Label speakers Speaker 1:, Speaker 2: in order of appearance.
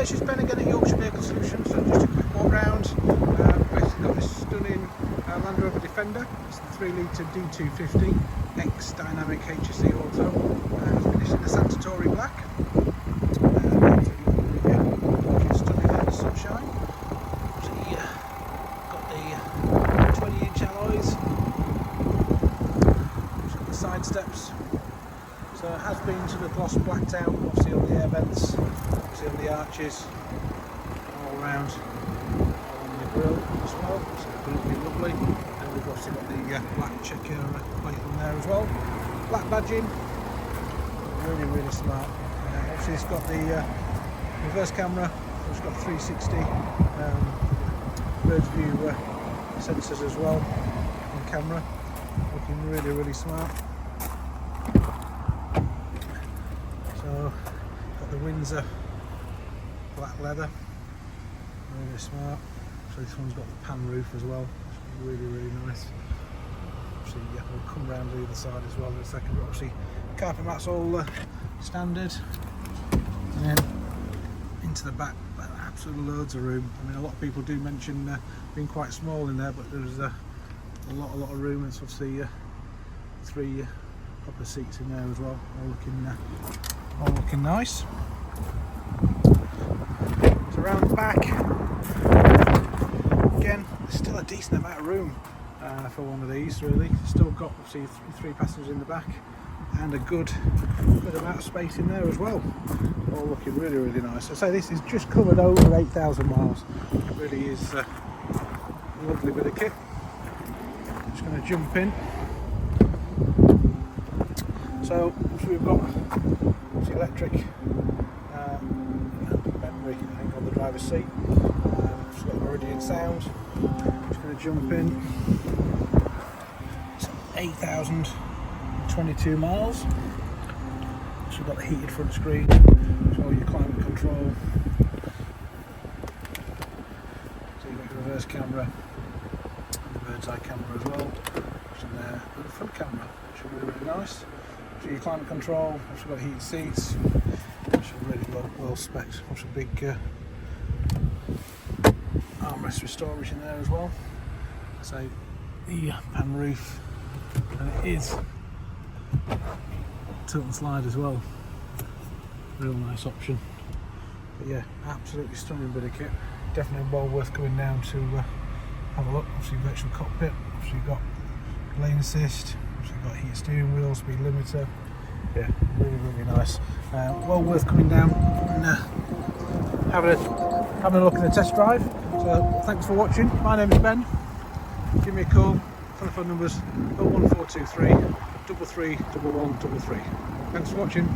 Speaker 1: guys, it's Ben again at Yorkshire Vehicle Solutions. So just a quick walk round. Basically got this stunning Land Rover Defender. It's the 3-litre D250 X-Dynamic HSE Auto. It's finished in the Santorini Black. Stunning in the sunshine. So got the 20-inch alloys. Got the side steps. So it has been sort of gloss blacked out, obviously on the air vents, obviously on the arches, all around on the grille as well, so it's going to be lovely. And we've obviously got the black checker plate on there as well. Black badging, really smart. Obviously it's got the reverse camera, so it's got 360 bird's view sensors as well on camera, looking really smart. So, got the Windsor black leather, really smart. So this one's got the pan roof as well, really nice. Obviously, yeah, we'll come round the other side as well in a second. But obviously, carpet mat's all standard, and then into the back, absolutely loads of room. I mean, a lot of people do mention being quite small in there, but there's a lot of room. It's obviously 3 proper seats in there as well, all looking nice. So around the back, again, there's still a decent amount of room for one of these. Really, still got obviously 3 passengers in the back, and a good amount of space in there as well. All looking really nice. So this is just covered over 8,000 miles. It really is a lovely bit of kit. Just going to jump in. So we've got the electric memory on the driver's seat. It's got Meridian sound. Just going to jump in. It's 8,022 miles. So we've got the heated front screen, so your climate control. So you've got your reverse camera, and the bird's eye camera as well. And the front camera, which is really nice. So your climate control, also got heated seats, which are really well spec'd. Also big armrest with storage in there as well. So the pan roof, and it is tilt and slide as well. Real nice option. But yeah, absolutely stunning bit of kit. Definitely well worth going down to have a look. Obviously virtual cockpit. Obviously got lane assist. You've got heated steering wheel, speed limiter. Yeah, really nice. Well worth coming down and having a look at the test drive. So thanks for watching. My name is Ben. Give me a call. Telephone numbers 01423 33 1133. Thanks for watching.